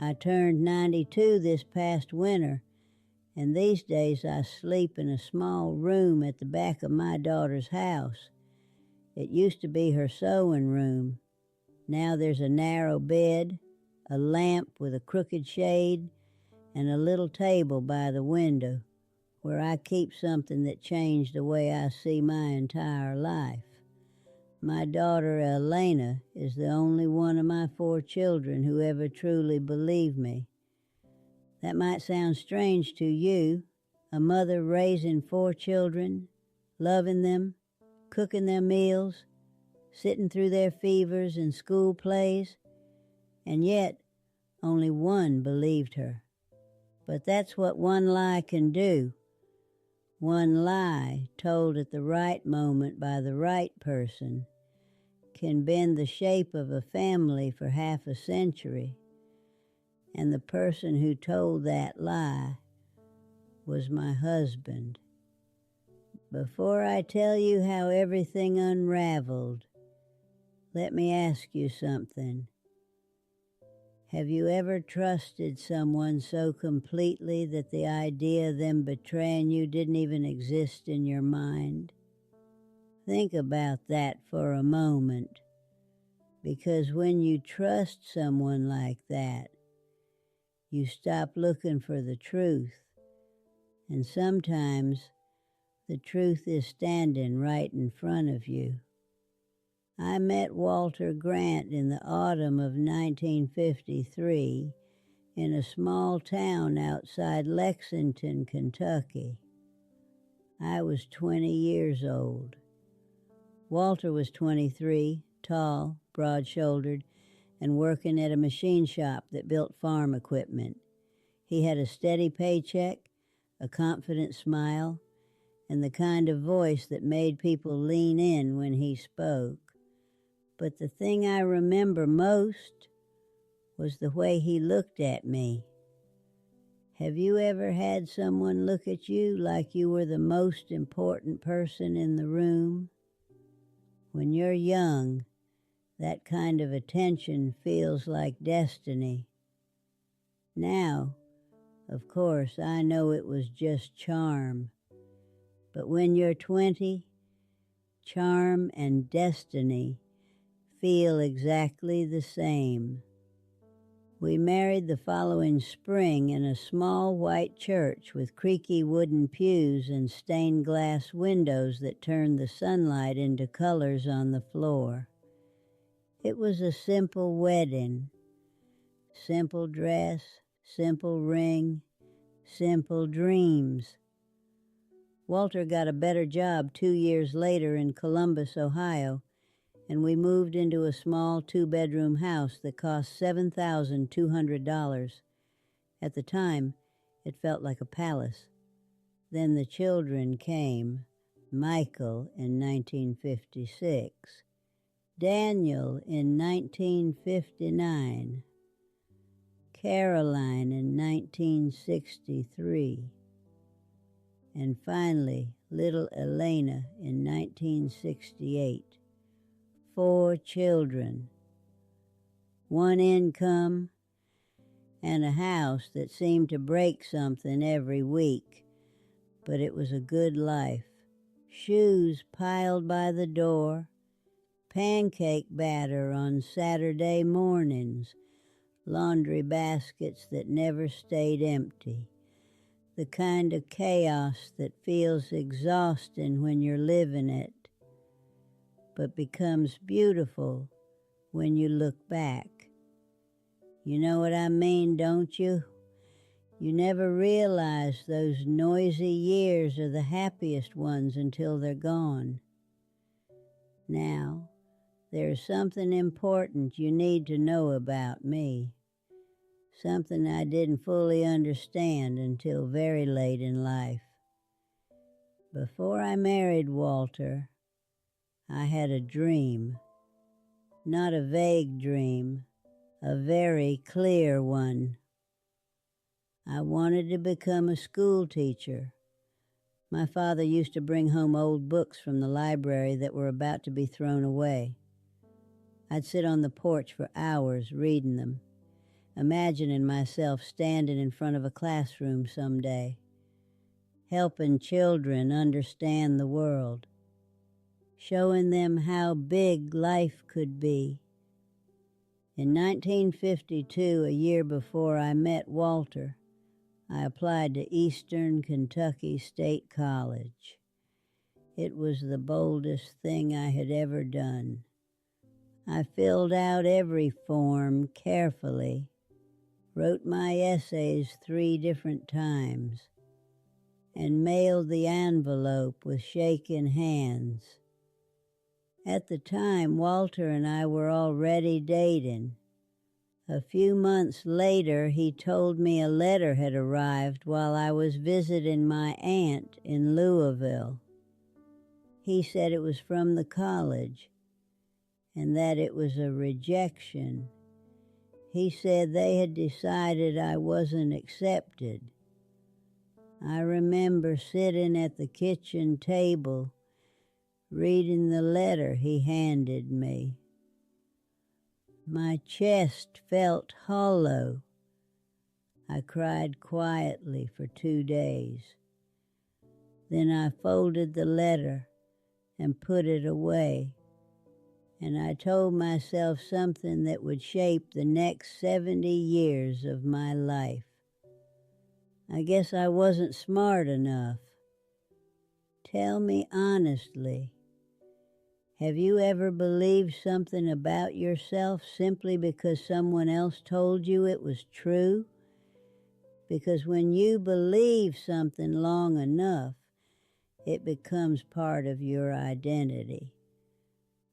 I turned 92 this past winter, and these days I sleep in a small room at the back of my daughter's house. It used to be her sewing room. Now there's a narrow bed, a lamp with a crooked shade, and a little table by the window where I keep something that changed the way I see my entire life. My daughter Elena is the only one of my 4 children who ever truly believed me. That might sound strange to you, a mother raising 4 children, loving them, cooking their meals, sitting through their fevers and school plays, and yet only one believed her. But that's what one lie can do. One lie told at the right moment by the right person can bend the shape of a family for half a century. And the person who told that lie was my husband. Before I tell you how everything unraveled, let me ask you something. Have you ever trusted someone so completely that the idea of them betraying you didn't even exist in your mind? Think about that for a moment, because when you trust someone like that, you stop looking for the truth, and sometimes the truth is standing right in front of you. I met Walter Grant in the autumn of 1953 in a small town outside Lexington, Kentucky. I was 20 years old. Walter was 23, tall, broad-shouldered, and working at a machine shop that built farm equipment. He had a steady paycheck, a confident smile, and the kind of voice that made people lean in when he spoke. But the thing I remember most was the way he looked at me. Have you ever had someone look at you like you were the most important person in the room? When you're young, that kind of attention feels like destiny. Now, of course, I know it was just charm. But when you're 20, charm and destiny feel exactly the same. We married the following spring in a small white church with creaky wooden pews and stained glass windows that turned the sunlight into colors on the floor. It was a simple wedding. Simple dress, simple ring, simple dreams. Walter got a better job 2 years later in Columbus, Ohio, and we moved into a small 2-bedroom house that cost $7,200. At the time, it felt like a palace. Then the children came, Michael in 1956, Daniel in 1959, Caroline in 1963, and finally little Elena in 1968. 4 children, 1 income, and a house that seemed to break something every week, but it was a good life. Shoes piled by the door, pancake batter on Saturday mornings, laundry baskets that never stayed empty, the kind of chaos that feels exhausting when you're living it, but becomes beautiful when you look back. You know what I mean, don't you? You never realize those noisy years are the happiest ones until they're gone. Now, there's something important you need to know about me. Something I didn't fully understand until very late in life. Before I married Walter, I had a dream. Not a vague dream, a very clear one. I wanted to become a school teacher. My father used to bring home old books from the library that were about to be thrown away. I'd sit on the porch for hours reading them. imagining myself standing in front of a classroom someday, helping children understand the world, showing them how big life could be. In 1952, a year before I met Walter, I applied to Eastern Kentucky State College. It was the boldest thing I had ever done. I filled out every form carefully, wrote my essays 3 different times, and mailed the envelope with shaking hands. At the time, Walter and I were already dating. A few months later, he told me a letter had arrived while I was visiting my aunt in Louisville. He said it was from the college and that it was a rejection. He said they had decided I wasn't accepted. I remember sitting at the kitchen table reading the letter he handed me. My chest felt hollow. I cried quietly for 2 days. Then I folded the letter and put it away, and I told myself something that would shape the next 70 years of my life. I guess I wasn't smart enough. Tell me honestly, have you ever believed something about yourself simply because someone else told you it was true? Because when you believe something long enough, it becomes part of your identity.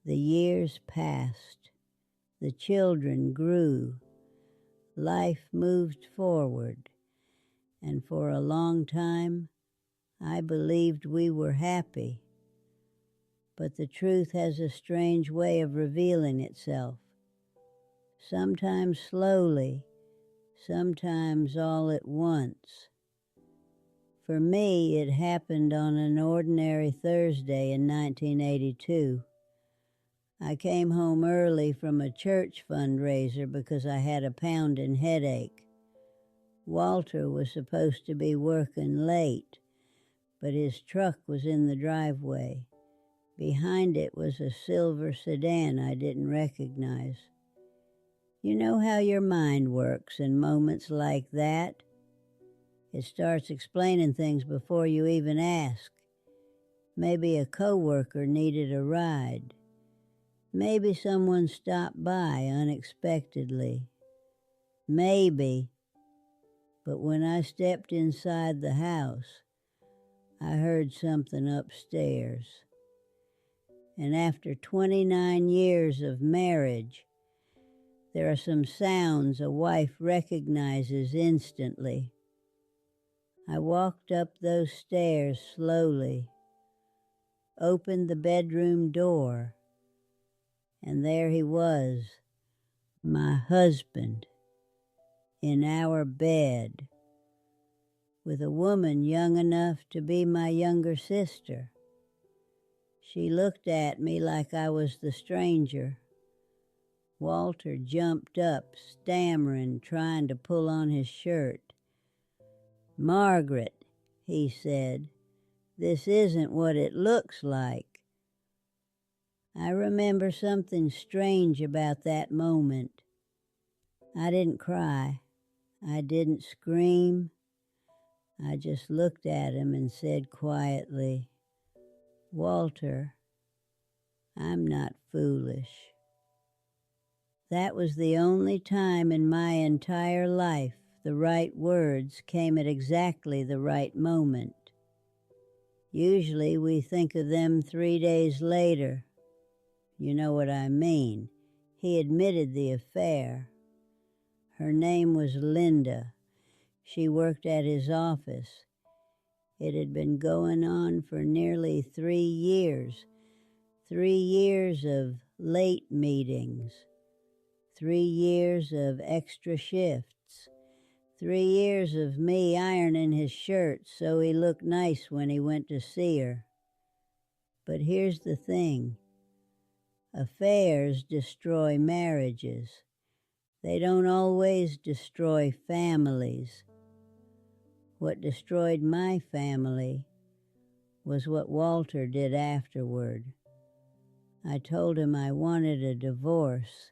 The years passed. The children grew. Life moved forward. And for a long time, I believed we were happy. But the truth has a strange way of revealing itself. Sometimes slowly, sometimes all at once. For me, it happened on an ordinary Thursday in 1982. I came home early from a church fundraiser because I had a pounding headache. Walter was supposed to be working late, but his truck was in the driveway. Behind it was a silver sedan I didn't recognize. You know how your mind works in moments like that? It starts explaining things before you even ask. Maybe a coworker needed a ride. Maybe someone stopped by unexpectedly. Maybe. But when I stepped inside the house, I heard something upstairs. And after 29 years of marriage, there are some sounds a wife recognizes instantly. I walked up those stairs slowly, opened the bedroom door, and there he was, my husband, in our bed, with a woman young enough to be my younger sister. She looked at me like I was the stranger. Walter jumped up, stammering, trying to pull on his shirt. "Margaret," he said, "this isn't what it looks like." I remember something strange about that moment. I didn't cry. I didn't scream. I just looked at him and said quietly, "Walter, I'm not foolish." That was the only time in my entire life the right words came at exactly the right moment. Usually we think of them 3 days later. You know what I mean. He admitted the affair. Her name was Linda. She worked at his office. It had been going on for nearly 3 years. 3 years of late meetings. 3 years of extra shifts. 3 years of me ironing his shirts so he looked nice when he went to see her. But here's the thing. Affairs destroy marriages. They don't always destroy families. What destroyed my family was what Walter did afterward. I told him I wanted a divorce.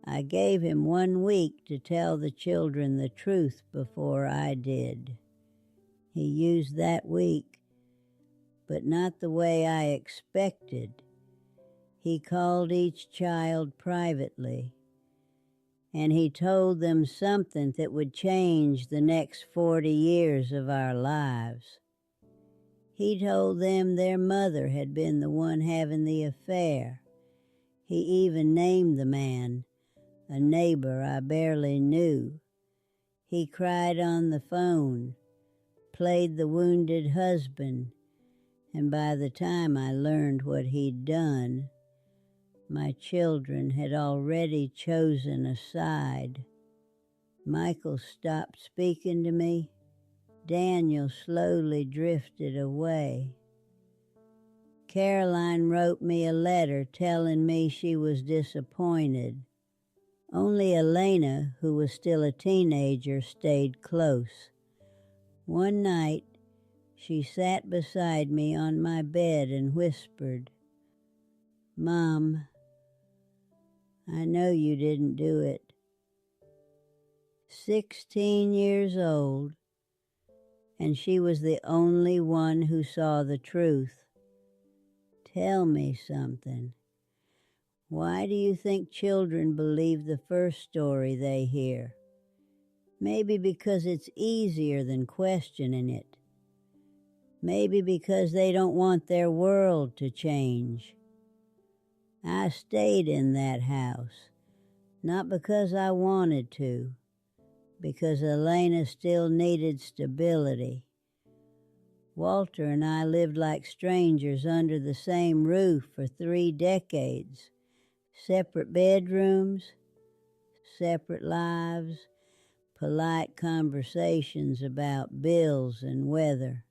I gave him 1 week to tell the children the truth before I did. He used that week, but not the way I expected. He called each child privately, and he told them something that would change the next 40 years of our lives. He told them their mother had been the one having the affair. He even named the man, a neighbor I barely knew. He cried on the phone, played the wounded husband, and by the time I learned what he'd done, my children had already chosen a side. Michael stopped speaking to me. Daniel slowly drifted away. Caroline wrote me a letter telling me she was disappointed. Only Elena, who was still a teenager, stayed close. One night, she sat beside me on my bed and whispered, "Mom, I know you didn't do it." 16 years old, and she was the only one who saw the truth. Tell me something. Why do you think children believe the first story they hear? Maybe because it's easier than questioning it. Maybe because they don't want their world to change. I stayed in that house, not because I wanted to, because Elena still needed stability. Walter and I lived like strangers under the same roof for 3 decades. Separate bedrooms, separate lives, polite conversations about bills and weather.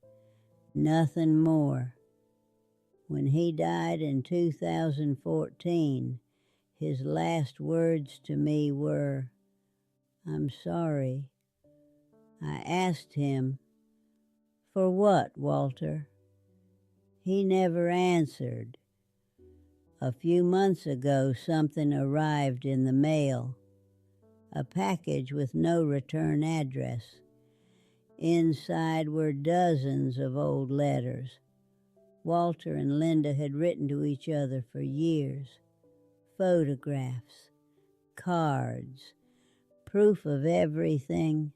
Nothing more. When he died in 2014, his last words to me were, "I'm sorry." I asked him, "For what, Walter?" He never answered. A few months ago, something arrived in the mail, a package with no return address. Inside were dozens of old letters. Walter and Linda had written to each other for years. Photographs, cards, proof of everything.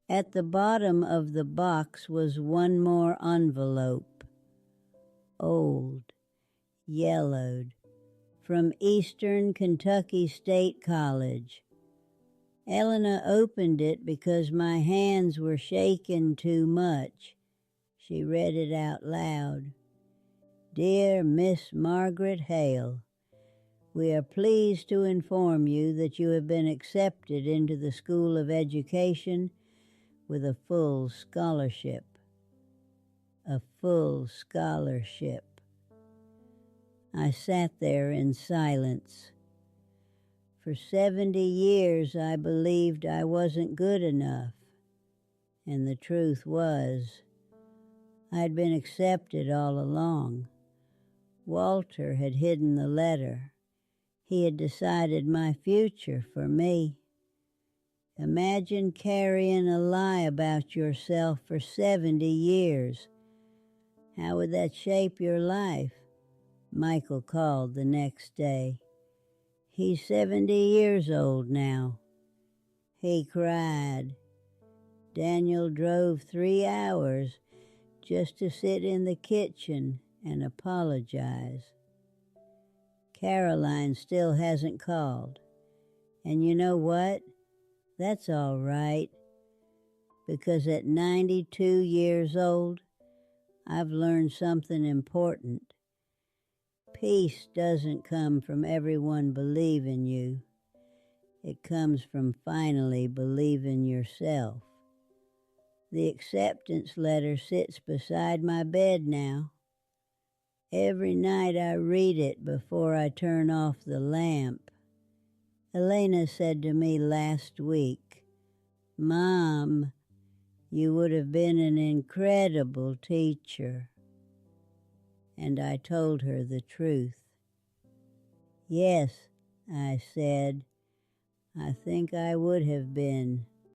At the bottom of the box was one more envelope, old, yellowed, from Eastern Kentucky State College. Elena opened it because my hands were shaking too much. She read it out loud. "Dear Miss Margaret Hale, we are pleased to inform you that you have been accepted into the School of Education with a full scholarship." A full scholarship. I sat there in silence. For 70 years I believed I wasn't good enough, and the truth was, I'd been accepted all along. Walter had hidden the letter. He had decided my future for me. Imagine carrying a lie about yourself for 70 years. How would that shape your life? Michael called the next day. He's 70 years old now. He cried. Daniel drove 3 hours just to sit in the kitchen and apologize. Caroline still hasn't called. And you know what? That's all right. Because at 92 years old, I've learned something important. Peace doesn't come from everyone believing you. It comes from finally believing yourself. The acceptance letter sits beside my bed now. Every night I read it before I turn off the lamp. Elena said to me last week, "Mom, you would have been an incredible teacher." And I told her the truth. "Yes," I said, "I think I would have been."